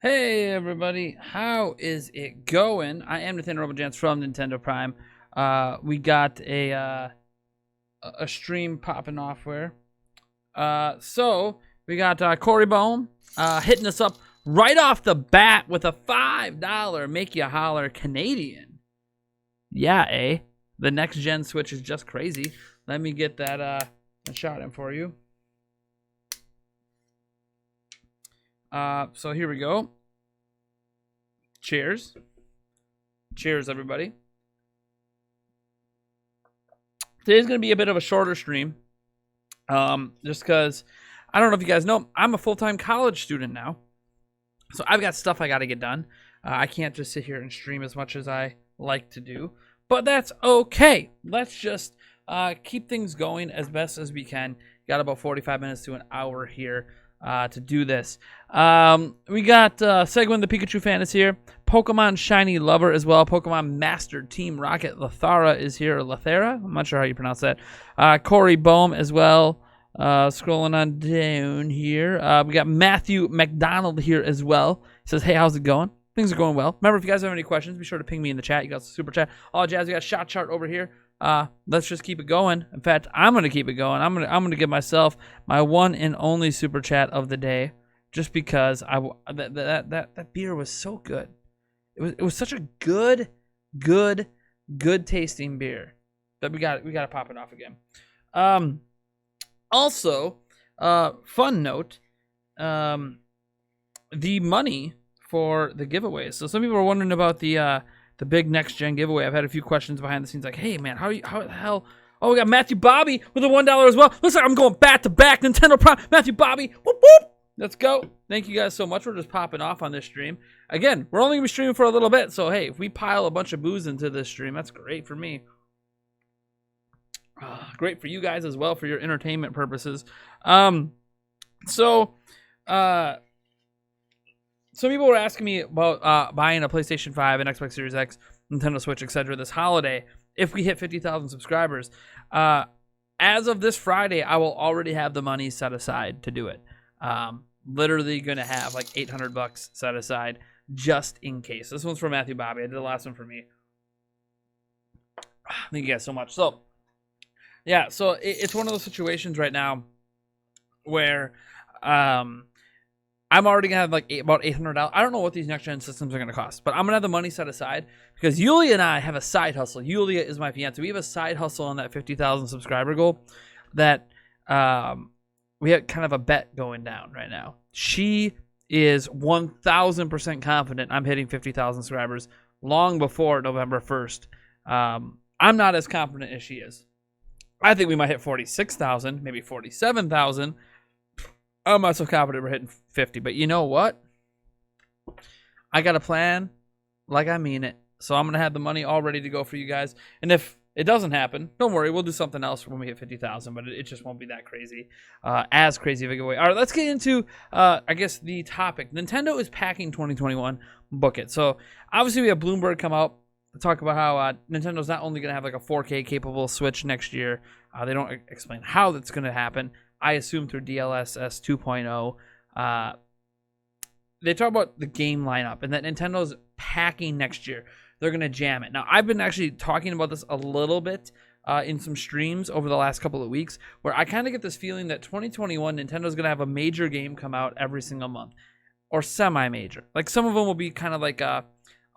Hey everybody, how is it going? I am Nintendo Janc from Nintendo Prime. We got a stream popping off where. So we got Corey Bone hitting us up right off the bat with a $5 make you holler Canadian. Yeah, the next gen Switch is just crazy. Let me get that shot in for you. So here we go. Cheers. Cheers, everybody. Today's going to be a bit of a shorter stream. Just because, I don't know if you guys know, I'm a full-time college student now. So I've got stuff I got to get done. I can't just sit here and stream as much as I like to do. But that's okay. Let's just keep things going as best as we can. Got about 45 minutes to an hour here to do this. We got Segwin the Pikachu fan is here. Pokemon Shiny Lover as well. Pokemon Master Team Rocket Lathara is here. Or Lathera? I'm not sure how you pronounce that. Corey Bohm as well. Scrolling on down here. We got Matthew McDonald here as well. He says, hey, how's it going? Things are going well. Remember, if you guys have any questions, be sure to ping me in the chat. You got the super chat. All jazz. We got Shot Chart over here. Let's just keep it going. In fact, I'm gonna keep it going. I'm gonna give myself my one and only super chat of the day, just because that beer was so good. It was such a good tasting beer that we got to pop it off again. Also, fun note, the money for the giveaways. So some people are wondering about the big next gen giveaway. I've had a few questions behind the scenes like, hey man, how the hell? Oh, we got Matthew Bobby with a $1 as well. Looks like I'm going back to back. Nintendo Prime, Matthew Bobby. Whoop whoop. Let's go. Thank you guys so much. We're just popping off on this stream. Again, we're only gonna be streaming for a little bit, so hey, if we pile a bunch of booze into this stream, that's great for me. Great for you guys as well for your entertainment purposes. Some people were asking me about buying a PlayStation 5, an Xbox Series X, Nintendo Switch, etc. this holiday if we hit 50,000 subscribers. As of this Friday, I will already have the money set aside to do it. Literally going to have like $800 set aside just in case. This one's for Matthew Bobby. I did the last one for me. Thank you guys so much. So, yeah, so it's one of those situations right now where I'm already going to have like about $800. I don't know what these next-gen systems are going to cost, but I'm going to have the money set aside because Yulia and I have a side hustle. Yulia is my fiance. We have a side hustle on that 50,000 subscriber goal that we have kind of a bet going down right now. She is 1,000% confident I'm hitting 50,000 subscribers long before November 1st. I'm not as confident as she is. I think we might hit 46,000, maybe 47,000. I'm not so confident we're hitting 50, but you know what? I got a plan like I mean it. So I'm going to have the money all ready to go for you guys. And if it doesn't happen, don't worry. We'll do something else when we hit 50,000, but it just won't be that crazy, as crazy of a giveaway. All right, let's get into, I guess, the topic. Nintendo is packing 2021. Book it. So obviously we have Bloomberg come out to talk about how Nintendo's not only going to have like a 4K capable Switch next year. They don't explain how that's going to happen. I assume through DLSS 2.0. They talk about the game lineup and that Nintendo's packing next year. They're going to jam it. Now, I've been actually talking about this a little bit in some streams over the last couple of weeks where I kind of get this feeling that 2021 Nintendo's going to have a major game come out every single month or semi-major. Like some of them will be kind of like a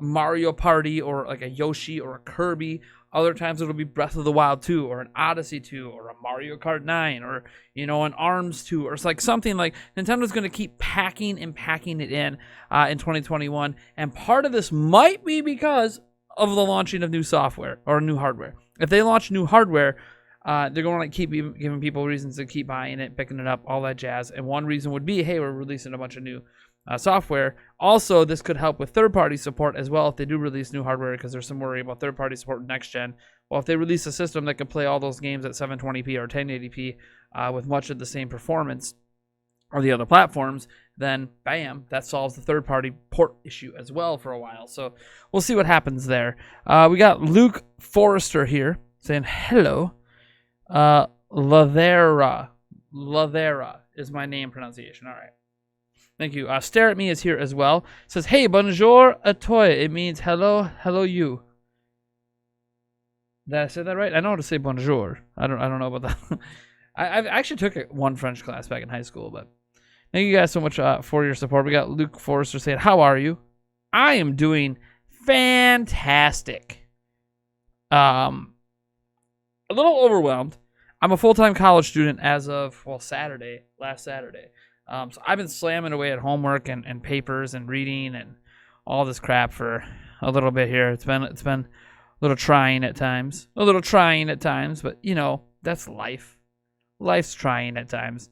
Mario Party or like a Yoshi or a Kirby. Other times it'll be Breath of the Wild 2 or an Odyssey 2 or a Mario Kart 9 or, you know, an ARMS 2 or it's like something like Nintendo's going to keep packing and packing it in 2021. And part of this might be because of the launching of new software or new hardware. If they launch new hardware, they're going to like keep giving people reasons to keep buying it, picking it up, all that jazz. And one reason would be, hey, we're releasing a bunch of new software. Also, this could help with third-party support as well if they do release new hardware because there's some worry about third-party support next gen. Well, if they release a system that can play all those games at 720p or 1080p with much of the same performance or the other platforms, then bam, that solves the third-party port issue as well for a while. So we'll see what happens there. We got Luke Forrester here saying hello. Lavera is my name pronunciation. All right. Thank you. Stare at me is here as well. It says, hey, bonjour a toi. It means hello, you. Did I say that right? I know how to say bonjour. I don't know about that. I actually took one French class back in high school, but thank you guys so much for your support. We got Luke Forrester saying, how are you? I am doing fantastic. A little overwhelmed. I'm a full-time college student as of, last Saturday. So I've been slamming away at homework and papers and reading and all this crap for a little bit here. It's been a little trying at times. But you know, that's life. Life's trying at times.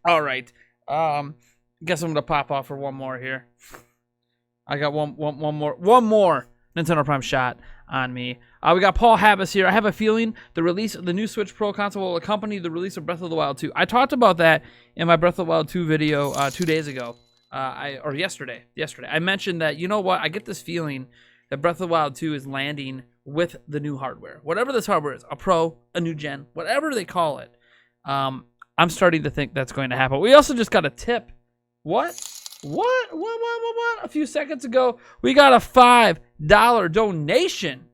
All right. Guess I'm gonna pop off for one more here. I got one more Nintendo Prime shot on me. We got Paul Habas here. I have a feeling the release of the new Switch Pro console will accompany the release of Breath of the Wild 2. I talked about that in my Breath of the Wild 2 video 2 days ago. Yesterday. I mentioned that, you know what? I get this feeling that Breath of the Wild 2 is landing with the new hardware. Whatever this hardware is, a Pro, a new gen, whatever they call it. I'm starting to think that's going to happen. We also just got a tip. What? A few seconds ago, we got a $5 donation.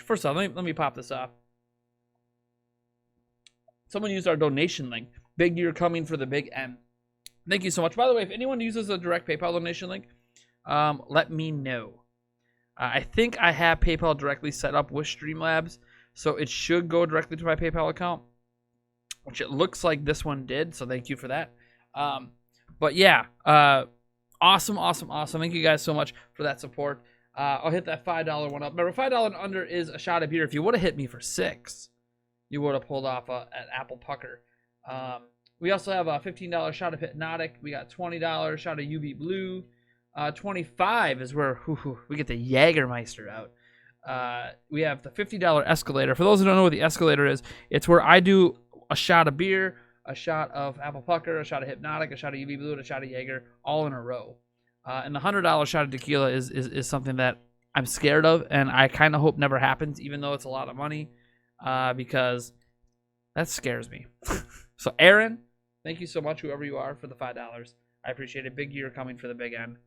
First off, let me pop this off. Someone used our donation link. Big year coming for the big N. Thank you so much. By the way, if anyone uses a direct PayPal donation link, let me know. I think I have PayPal directly set up with Streamlabs, so it should go directly to my PayPal account, which it looks like this one did, so thank you for that. But yeah, awesome. Thank you guys so much for that support. I'll hit that $5 one up. Remember, $5 and under is a shot of beer. If you would have hit me for $6, you would have pulled off an Apple Pucker. We also have a $15 shot of Hypnotic. We got $20 shot of UV Blue. 25 is where we get the Jägermeister out. We have the $50 escalator. For those who don't know what the escalator is, it's where I do a shot of beer, a shot of Apple Pucker, a shot of Hypnotic, a shot of UV Blue, and a shot of Jaeger, all in a row. And the $100 shot of tequila is something that I'm scared of, and I kind of hope never happens, even though it's a lot of money, because that scares me. So, Aaron, thank you so much, whoever you are, for the $5. I appreciate it. Big year coming for the big N.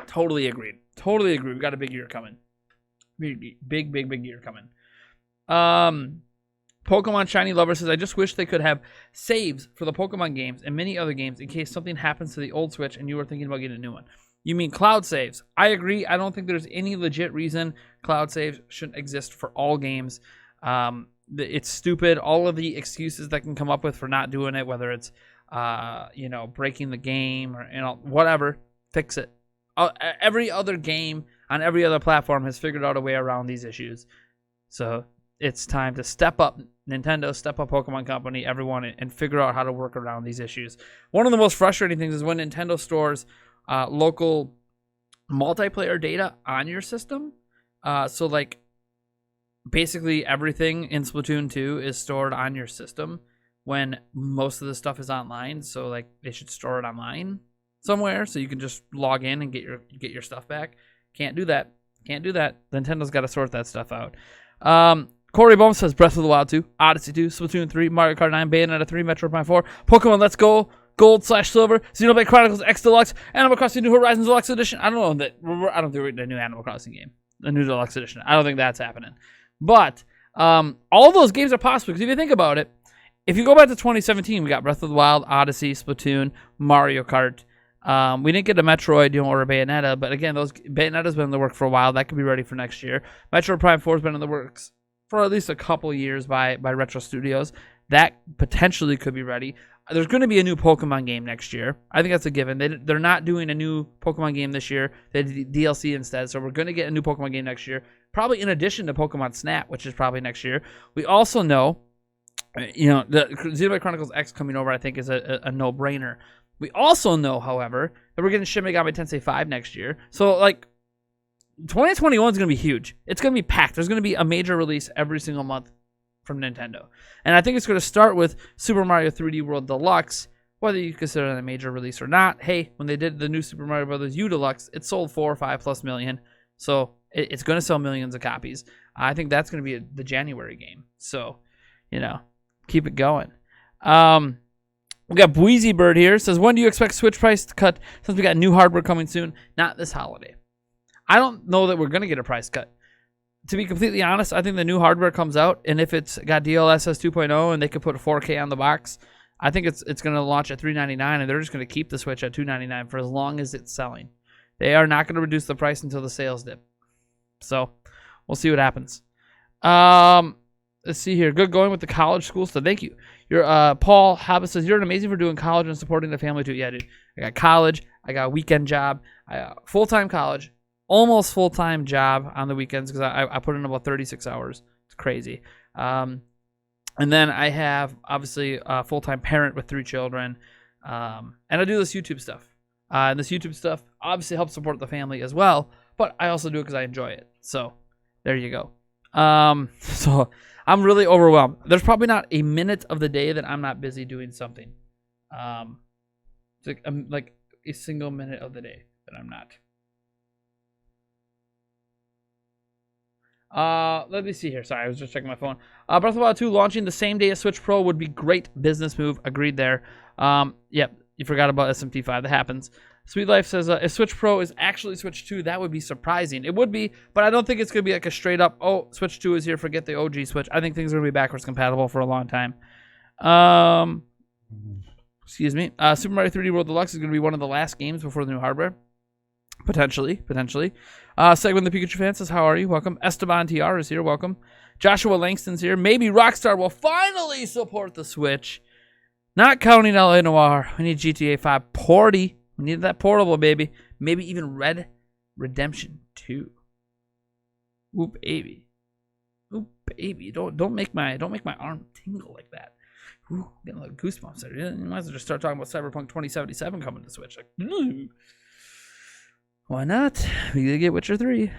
Totally agreed. We got a big year coming. Big year coming. Pokemon Shiny Lover says, I just wish they could have saves for the Pokemon games and many other games in case something happens to the old Switch and you were thinking about getting a new one. You mean cloud saves? I agree. I don't think there's any legit reason cloud saves shouldn't exist for all games. It's stupid. All of the excuses that can come up with for not doing it, whether it's breaking the game or whatever, fix it. Every other game on every other platform has figured out a way around these issues. So it's time to step up, Nintendo, step up Pokemon Company, everyone, and figure out how to work around these issues. One of the most frustrating things is when Nintendo stores local multiplayer data on your system. So, like, basically everything in Splatoon 2 is stored on your system when most of the stuff is online. So, like, they should store it online somewhere so you can just log in and get your stuff back. Can't do that. Nintendo's got to sort that stuff out. Corey Bowman says Breath of the Wild 2, Odyssey 2, Splatoon 3, Mario Kart 9, Bayonetta 3, Metroid Prime 4, Pokemon Let's Go, Gold/Silver, Xenoblade Chronicles X Deluxe, Animal Crossing New Horizons Deluxe Edition. I don't think the new Animal Crossing game, the new Deluxe Edition. I don't think that's happening. But all those games are possible because if you think about it, if you go back to 2017, we got Breath of the Wild, Odyssey, Splatoon, Mario Kart. We didn't get a Metroid, or Bayonetta, but again, Bayonetta's been in the work for a while. That could be ready for next year. Metroid Prime 4 has been in the works for at least a couple years by Retro Studios. That potentially could be ready. There's going to be a new Pokemon game next year. I think that's a given. They're not doing a new Pokemon game this year. They did DLC instead, so we're going to get a new Pokemon game next year, probably in addition to Pokemon Snap, which is probably next year. We also know, the Xenoblade Chronicles X coming over, I think, is a no-brainer. We also know, however, that we're getting Shin Megami Tensei 5 next year. So, 2021 is going to be huge. It's going to be packed. There's going to be a major release every single month from Nintendo. And I think it's going to start with Super Mario 3D World Deluxe, whether you consider it a major release or not. Hey, when they did the new Super Mario Bros. U Deluxe, it sold 4 or 5+ million. So, it's going to sell millions of copies. I think that's going to be the January game. So, keep it going. We got Bweezy Bird here. Says, when do you expect Switch price to cut since we got new hardware coming soon? Not this holiday. I don't know that we're going to get a price cut. To be completely honest, I think the new hardware comes out, and if it's got DLSS 2.0 and they could put a 4K on the box, I think it's going to launch at $399, and they're just going to keep the Switch at $299 for as long as it's selling. They are not going to reduce the price until the sales dip. So we'll see what happens. Let's see here. Good going with the college school stuff. Thank you. Your Paul Habba says, you're amazing for doing college and supporting the family too. Yeah, dude. I got college. I got a weekend job. I got full-time college. Almost full-time job on the weekends because I put in about 36 hours. It's crazy. And then I have, obviously, a full-time parent with 3 children. And I do this YouTube stuff. And this YouTube stuff obviously helps support the family as well. But I also do it because I enjoy it. So there you go. So I'm really overwhelmed. There's probably not a minute of the day that I'm not busy doing something. It's like a single minute of the day that I'm not. Let me see here. Sorry, I was just checking my phone. Breath of the Wild 2 launching the same day as Switch Pro would be great business move. Agreed there. Yep, you forgot about SMT5. That happens. Sweet Life says, if Switch Pro is actually Switch 2, that would be surprising. It would be, but I don't think it's going to be like a straight up, oh, Switch 2 is here, forget the OG Switch. I think things are going to be backwards compatible for a long time. Excuse me. Super Mario 3D World Deluxe is going to be one of the last games before the new hardware. Potentially. Segment the Pikachu fan says, how are you? Welcome. Esteban TR is here. Welcome. Joshua Langston's here. Maybe Rockstar will finally support the Switch. Not counting LA Noire. We need GTA 5 porty. We need that portable, baby. Maybe even Red Redemption 2. Ooh, baby. Ooh, baby. Don't make my arm tingle like that. Ooh, getting like goosebumps there. You might as well just start talking about Cyberpunk 2077 coming to Switch. Like, ooh. Why not? We gotta get Witcher 3.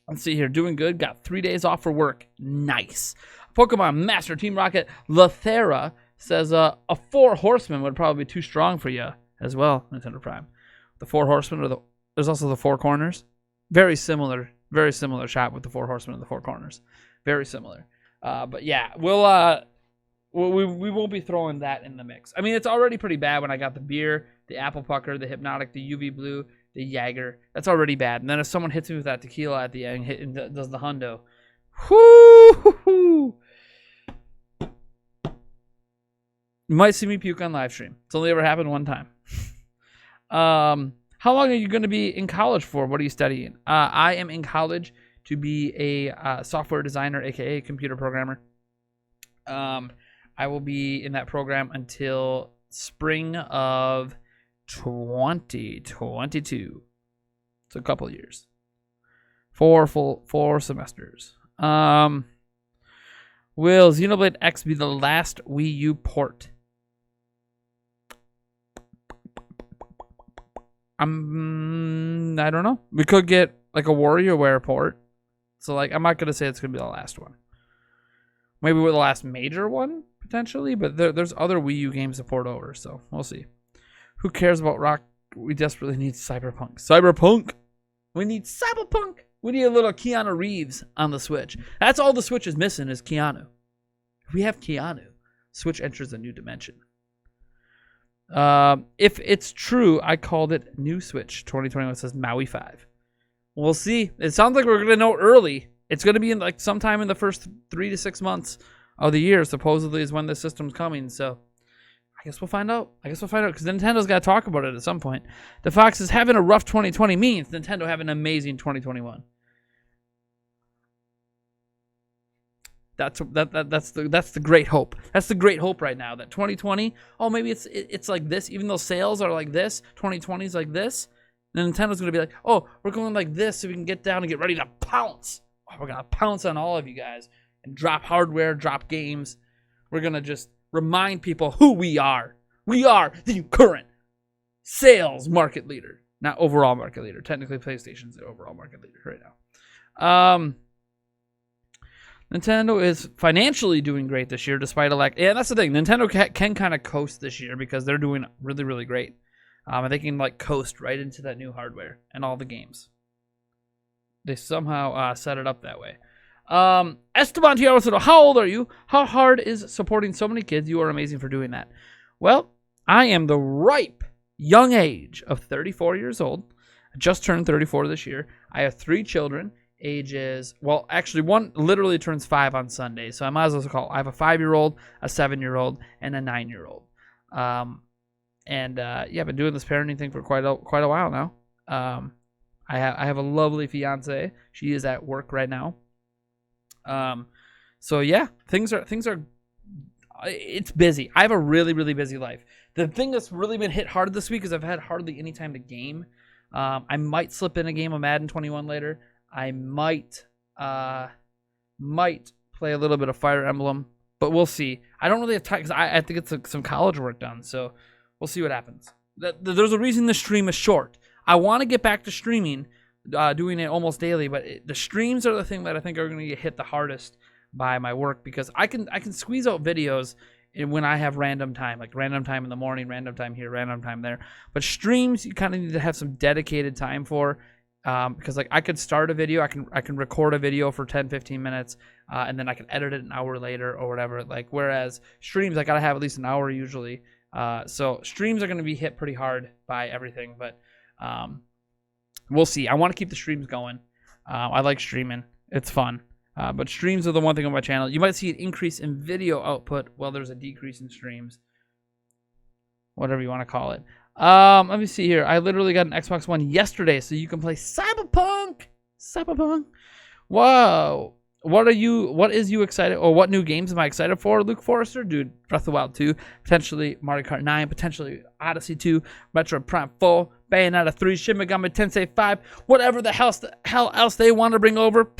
Let's see here. Doing good. Got 3 days off for work. Nice. Pokemon Master Team Rocket Lathera says a 4 Horsemen would probably be too strong for you as well, Nintendo Prime. The 4 Horsemen, there's also the 4 Corners. Very similar shot with the 4 Horsemen and the 4 Corners. Very similar. But yeah, we won't be throwing that in the mix. I mean, it's already pretty bad when I got the Beer, the Apple Pucker, the Hypnotic, the UV Blue, the Jaeger. That's already bad. And then if someone hits me with that tequila at the end and does the hundo, whoo! You might see me puke on live stream. It's only ever happened one time. How long are you going to be in college for? What are you studying? I am in college to be a software designer, aka computer programmer. I will be in that program until spring of 2022. It's a couple years. 4 semesters. Will Xenoblade X be the last Wii U port? I don't know. We could get like a WarioWare port. So like, I'm not gonna say it's gonna be the last one. Maybe we're the last major one potentially, but there's other Wii U games to port over, so we'll see. Who cares about Rock? We desperately need Cyberpunk. We need Cyberpunk. We need a little Keanu Reeves on the Switch. That's all the Switch is missing is Keanu. If we have Keanu, Switch enters a new dimension. If it's true, I called it New Switch 2021. Says Maui 5. We'll see. It sounds like we're going to know early. It's going to be in like sometime in the first 3 to 6 months of the year, supposedly, is when the system's coming. So I guess we'll find out. Because Nintendo's got to talk about it at some point. The Fox is having a rough 2020 means Nintendo having an amazing 2021. That's the great hope. That's the great hope right now. That 2020, oh, maybe it's like this. Even though sales are like this, 2020 is like this. Then Nintendo's going to be like, oh, we're going like this so we can get down and get ready to pounce. Oh, we're going to pounce on all of you guys and drop hardware, drop games. We're going to just remind people who we are. We are the current sales market leader. Not overall market leader. Technically, PlayStation's the overall market leader right now. Nintendo is financially doing great this year despite a lack. Yeah, that's the thing. Nintendo can kind of coast this year because they're doing really, really great. And they can like coast right into that new hardware and all the games. They somehow set it up that way. Esteban Tiago said, how old are you? How hard is supporting so many kids? You are amazing for doing that. Well, I am the ripe young age of 34 years old. I just turned 34 this year. I have 3 children, ages, well, actually, one literally turns 5 on Sunday, so I might as well call. I have a 5-year-old, a 7-year-old, and a 9-year-old. Yeah, I've been doing this parenting thing for quite a while now. I have a lovely fiance. She is at work right now. So yeah, things are it's busy. I have a really, really busy life. The thing that's really been hit hard this week is I've had hardly any time to game. I might slip in a game of Madden 21 later. I might play a little bit of Fire Emblem, but we'll see. I don't really have time because I have to get some college work done, so we'll see what happens. There's a reason the stream is short. I want to get back to streaming, doing it almost daily, but the streams are the thing that I think are going to get hit the hardest by my work, because I can squeeze out videos when I have random time, like random time in the morning, random time here, random time there. But streams, you kind of need to have some dedicated time for, because like I could start a video, I can record a video for 10-15 minutes, and then I can edit it an hour later or whatever. Like, whereas streams, I gotta have at least an hour usually. So streams are going to be hit pretty hard by everything, but we'll see. I want to keep the streams going. I like streaming. It's fun. But streams are the one thing on my channel. You might see an increase in video output while there's a decrease in streams. Whatever you want to call it. Let me see here. I literally got an Xbox One yesterday, so you can play Cyberpunk. Wow. What is you excited, or what new games am I excited for, Luke Forrester? Dude, Breath of the Wild 2, potentially Mario Kart 9, potentially Odyssey 2, Metroid Prime 4, Bayonetta 3, Shin Megami Tensei 5, whatever the hell else they want to bring over,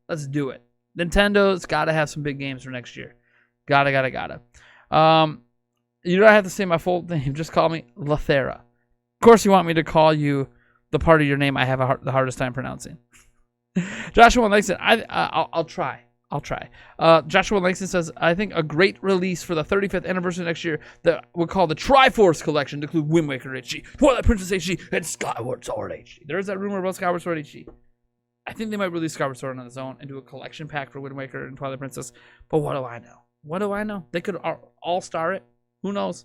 let's do it. Nintendo's got to have some big games for next year. Gotta. You don't have to say my full name, just call me Lathera. Of course you want me to call you the part of your name I have the hardest time pronouncing. Joshua Langston, I'll try. Joshua Langston says, I think a great release for the 35th anniversary next year that we'll call the Triforce Collection to include Wind Waker HD, Twilight Princess HD, and Skyward Sword HD. There's that rumor about Skyward Sword HD. I think they might release Skyward Sword on its own and do a collection pack for Wind Waker and Twilight Princess. But what do I know? They could all star it. Who knows?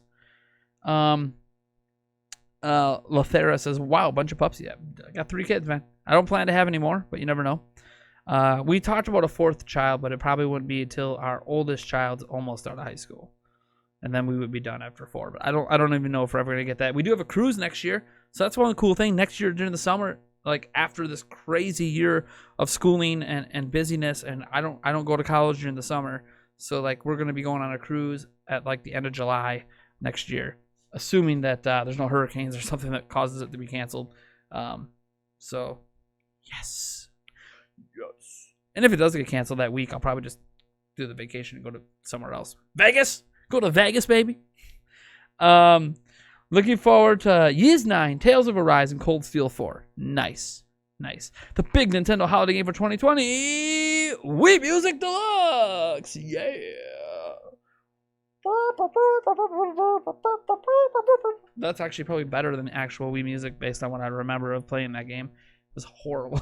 Lathera says, wow, a bunch of pups. Yeah, I got 3 kids, man. I don't plan to have any more, but you never know. We talked about a 4th child, but it probably wouldn't be until our oldest child's almost out of high school. And then we would be done after 4. But I don't even know if we're ever going to get that. We do have a cruise next year. So that's one cool thing. Next year during the summer, like after this crazy year of schooling and busyness, and I don't go to college during the summer. So like we're going to be going on a cruise at like the end of July next year, assuming that there's no hurricanes or something that causes it to be canceled. So yes. And if it does get canceled that week, I'll probably just do the vacation and go to somewhere else. Vegas, go to Vegas, baby. Looking forward to Ys 9, Tales of Arise, and Cold Steel 4. Nice. The big Nintendo holiday game for 2020, Wii Music Deluxe. Yeah. That's actually probably better than actual Wii Music based on what I remember of playing that game. It was horrible.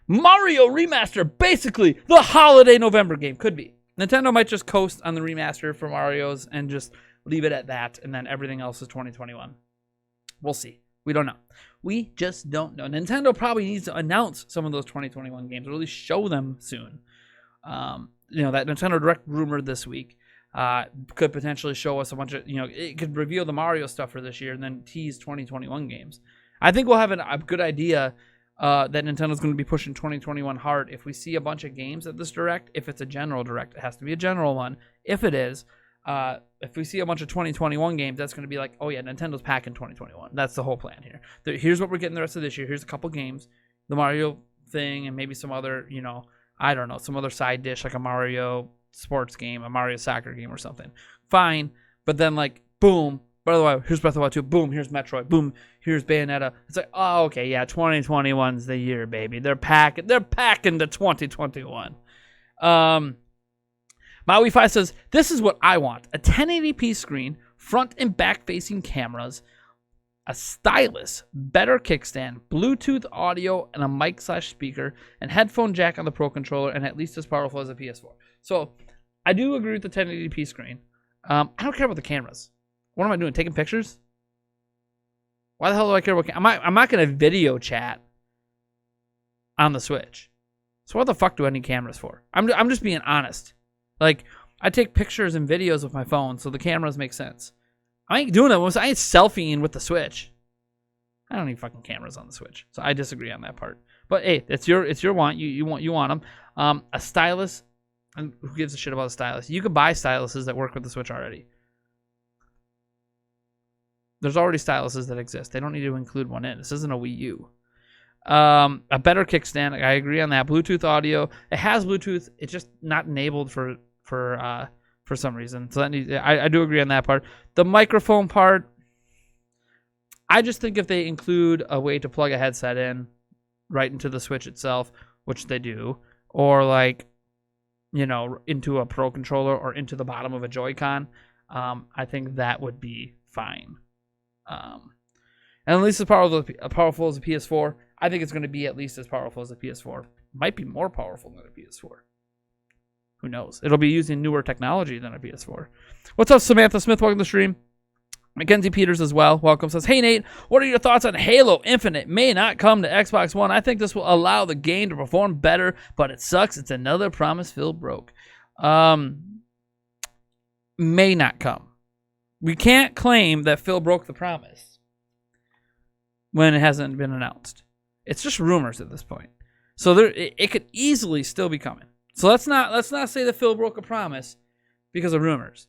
Mario Remaster, basically the holiday November game. Could be. Nintendo might just coast on the remaster for Mario's and just leave it at that, and then everything else is 2021. We'll see. We don't know. We just don't know. Nintendo probably needs to announce some of those 2021 games, or at least show them soon. That Nintendo Direct rumor this week could potentially show us a bunch of, it could reveal the Mario stuff for this year and then tease 2021 games. I think we'll have a good idea that Nintendo's going to be pushing 2021 hard if we see a bunch of games at this Direct. If it's a general Direct, it has to be a general one. If it is, if we see a bunch of 2021 games, that's going to be like, oh yeah, Nintendo's packing 2021. That's the whole plan here. Here's what we're getting the rest of this year. Here's a couple games, the Mario thing, and maybe some other, I don't know, some other side dish like a Mario sports game, a Mario soccer game or something. Fine, but then like, boom, by the way, here's Breath of the Wild 2, boom, here's Metroid, boom, here's Bayonetta. It's like, oh, okay, yeah, 2021's the year, baby. They're packing the 2021. Maui5 says, this is what I want. A 1080p screen, front and back facing cameras, a stylus, better kickstand, Bluetooth audio, and a mic/speaker, and headphone jack on the Pro Controller, and at least as powerful as a PS4. So I do agree with the 1080p screen. I don't care about the cameras. What am I doing? Taking pictures? Why the hell do I care about? I'm not going to video chat on the Switch. So what the fuck do I need cameras for? I'm just being honest. Like, I take pictures and videos with my phone, so the cameras make sense. I ain't doing it. I ain't selfieing with the Switch. I don't need fucking cameras on the Switch. So I disagree on that part. But hey, it's your want. You want them. A stylus. And who gives a shit about a stylus? You could buy styluses that work with the Switch already. There's already styluses that exist. They don't need to include one in. This isn't a Wii U. A better kickstand. I agree on that. Bluetooth audio. It has Bluetooth. It's just not enabled for some reason. So I do agree on that part. The microphone part. I just think if they include a way to plug a headset in right into the Switch itself, which they do, or like, you know, into a Pro Controller or into the bottom of a Joy-Con, I think that would be fine. And at least as powerful as a PS4, I think it's going to be at least as powerful as a PS4. Might be more powerful than a PS4. Who knows? It'll be using newer technology than a PS4. What's up, Samantha Smith? Welcome to the stream. Mackenzie Peters as well. Welcome. Says, hey, Nate, what are your thoughts on Halo Infinite? May not come to Xbox One. I think this will allow the game to perform better, but it sucks. It's another promise Phil broke. May not come. We can't claim that Phil broke the promise when it hasn't been announced. It's just rumors at this point. So it could easily still be coming. So let's not say that Phil broke a promise because of rumors.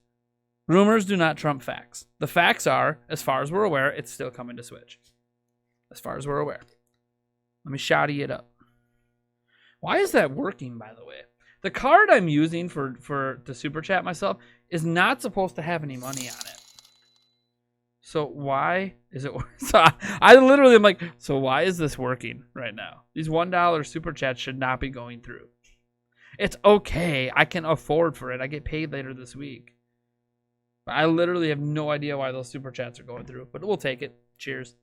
Rumors do not trump facts. The facts are, as far as we're aware, it's still coming to Switch. As far as we're aware. Let me shotty it up. Why is that working, by the way? The card I'm using to super chat myself is not supposed to have any money on it. So why is it? So I literally am like, so why is this working right now? These $1 super chats should not be going through. It's okay. I can afford for it. I get paid later this week. But I literally have no idea why those super chats are going through. But we'll take it. Cheers.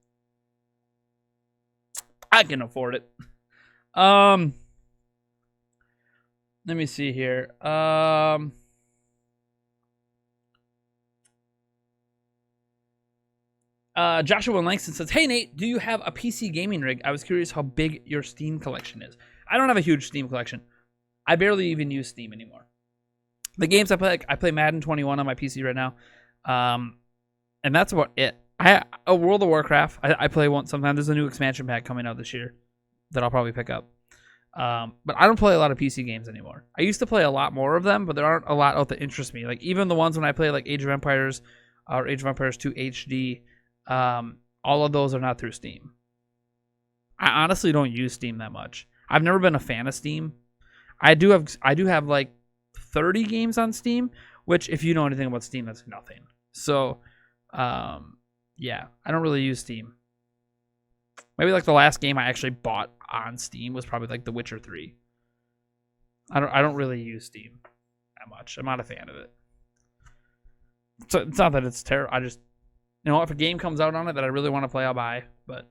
I can afford it. Let me see here. Joshua Langston says, hey, Nate, do you have a PC gaming rig? I was curious how big your Steam collection is. I don't have a huge Steam collection. I barely even use Steam anymore. The games I play Madden 21 on my PC right now. And that's about it. World of Warcraft, I play one sometimes. There's a new expansion pack coming out this year that I'll probably pick up. But I don't play a lot of PC games anymore. I used to play a lot more of them, but there aren't a lot out that interest me. Like even the ones when I play like Age of Empires or Age of Empires 2 HD, all of those are not through Steam. I honestly don't use Steam that much. I've never been a fan of Steam. I do have like 30 games on Steam, which if you know anything about Steam, that's nothing. So, yeah, I don't really use Steam. Maybe like the last game I actually bought on Steam was probably like The Witcher 3. I don't really use Steam that much. I'm not a fan of it. So it's not that it's terrible. I just, you know, if a game comes out on it that I really want to play, I'll buy. But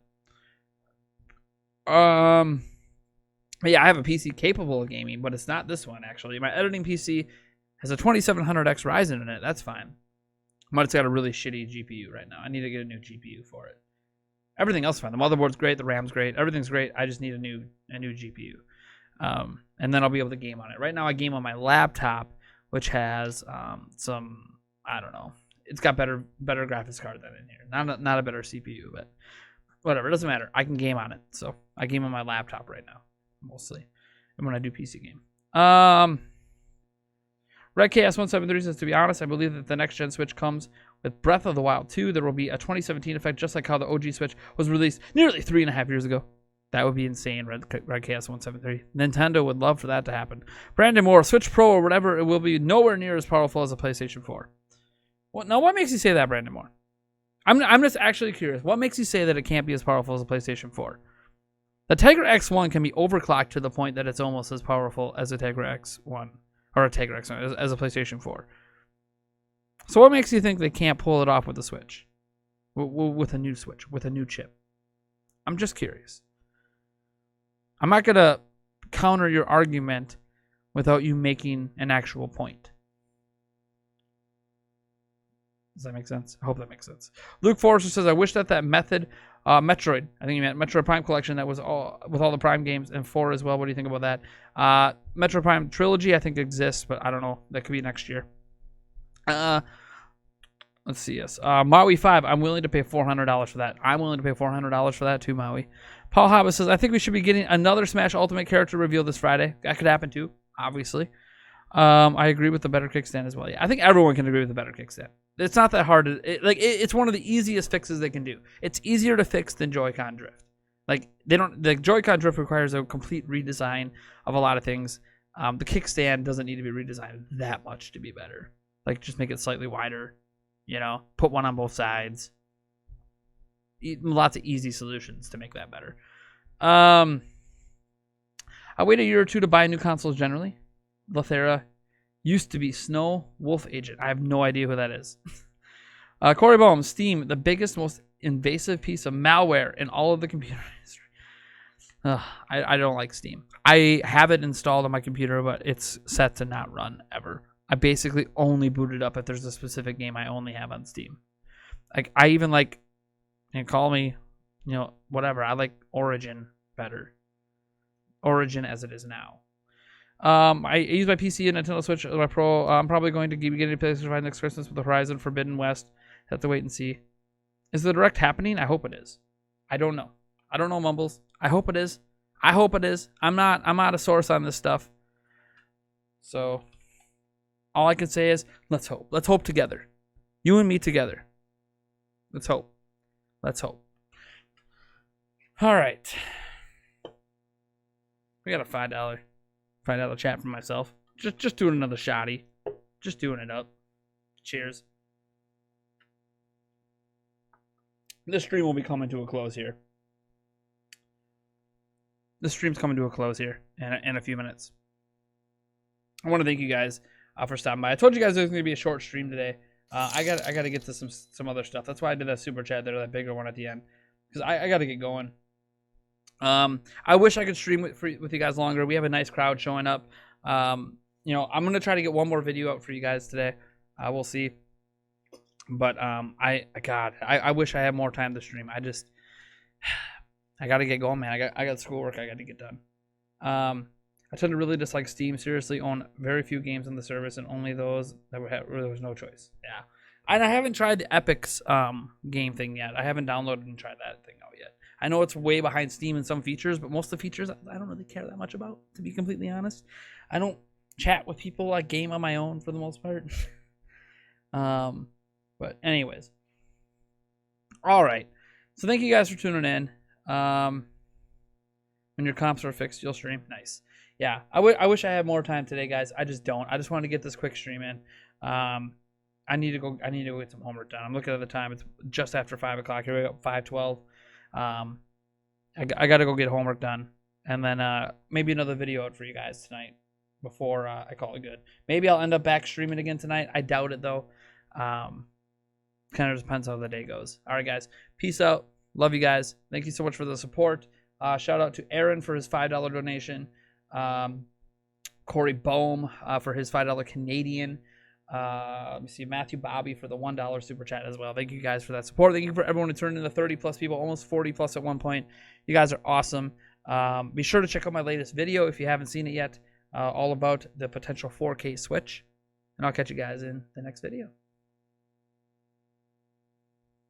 yeah, I have a PC capable of gaming, but it's not this one actually. My editing PC has a 2700X Ryzen in it. That's fine. But it's got a really shitty GPU right now. I need to get a new GPU for it. Everything else is fine. The motherboard's great. The RAM's great. Everything's great. I just need a new GPU. And then I'll be able to game on it. Right now I game on my laptop, which has some, I don't know. It's got better graphics card than in here. Not a better CPU, but whatever. It doesn't matter. I can game on it. So I game on my laptop right now, mostly. And when I do PC game. Red KS173 says, to be honest, I believe that the next-gen Switch comes with Breath of the Wild 2. There will be a 2017 effect, just like how the OG Switch was released nearly 3.5 years ago. That would be insane, Red KS173. Nintendo would love for that to happen. Brandon Moore, Switch Pro or whatever, it will be nowhere near as powerful as a PlayStation 4. What makes you say that, Brandon Moore? I'm just actually curious. What makes you say that it can't be as powerful as a PlayStation 4? The Tegra X1 can be overclocked to the point that it's almost as powerful as a Tegra X1. Or a Tegra X1, as a PlayStation 4. So what makes you think they can't pull it off with the Switch? with a new Switch, with a new chip? I'm just curious. I'm not going to counter your argument without you making an actual point. Does that make sense? I hope that makes sense. Luke Forrester says, I wish that method, Metroid, I think he meant Metroid Prime Collection, that was all with all the Prime games, and 4 as well. What do you think about that? Metroid Prime Trilogy, I think exists, but I don't know. That could be next year. Let's see, yes. Maui 5, I'm willing to pay $400 for that. I'm willing to pay $400 for that too, Maui. Paul Hobbs says, I think we should be getting another Smash Ultimate character reveal this Friday. That could happen too, obviously. I agree with the better kickstand as well. Yeah, I think everyone can agree with the better kickstand. It's not that hard. It's one of the easiest fixes they can do. It's easier to fix than Joy-Con drift. The Joy-Con drift requires a complete redesign of a lot of things. The kickstand doesn't need to be redesigned that much to be better. Just make it slightly wider. Put one on both sides. Lots of easy solutions to make that better. I wait a year or two to buy new consoles generally. Lothera used to be Snow Wolf Agent. I have no idea who that is. Corey Bohm, Steam, the biggest, most invasive piece of malware in all of the computer history. I don't like Steam. I have it installed on my computer, but it's set to not run ever. I basically only boot it up if there's a specific game I only have on Steam. I even call me, whatever. I like Origin better. Origin as it is now. I use my PC and Nintendo Switch, my Pro. I'm probably going to be getting a PS5 next Christmas with the Horizon Forbidden West. Have to wait and see. Is the Direct happening? I hope it is. I don't know. Mumbles. I hope it is. I'm not a source on this stuff. So all I can say is let's hope. Let's hope together. You and me together. Let's hope. All right. We got a $5 chat from myself. Just doing another shotty. Just doing it up. Cheers. This stream will be coming to a close here. This stream's coming to a close here in a few minutes. I want to thank you guys for stopping by. I told you guys it was going to be a short stream today. I got to get to some other stuff. That's why I did that super chat there, that bigger one at the end, because I got to get going. I wish I could stream with you guys longer. We have a nice crowd showing up. I'm gonna try to get one more video out for you guys today. We'll see. But I wish I had more time to stream. I gotta get going, man. I got schoolwork I got to get done. I tend to really dislike Steam. Seriously, own very few games on the service, and only those that where there was no choice. Yeah, and I haven't tried the Epic's game thing yet. I haven't downloaded and tried that thing out yet. I know it's way behind Steam in some features, but most of the features I don't really care that much about, to be completely honest. I don't chat with people. I game on my own for the most part. But anyways. All right. So thank you guys for tuning in. When your comps are fixed, you'll stream. Nice. Yeah, I wish I had more time today, guys. I just don't. I just wanted to get this quick stream in. I need to go get some homework done. I'm looking at the time. It's just after 5 o'clock. Here we go, 5:12. I got to go get homework done, and then maybe another video out for you guys tonight before I call it good. Maybe I'll end up back streaming again tonight. I doubt it though. Kind of depends how the day goes. All right, guys. Peace out. Love you guys. Thank you so much for the support. Shout out to Aaron for his $5 donation. Corey Bohm for his $5 Canadian. Let me see, Matthew Bobby for the $1 super chat as well. Thank you guys for that support. Thank you for everyone who turned into 30 plus people, almost 40 plus at one point. You guys are awesome. Be sure to check out my latest video if you haven't seen it yet, all about the potential 4K Switch. And I'll catch you guys in the next video.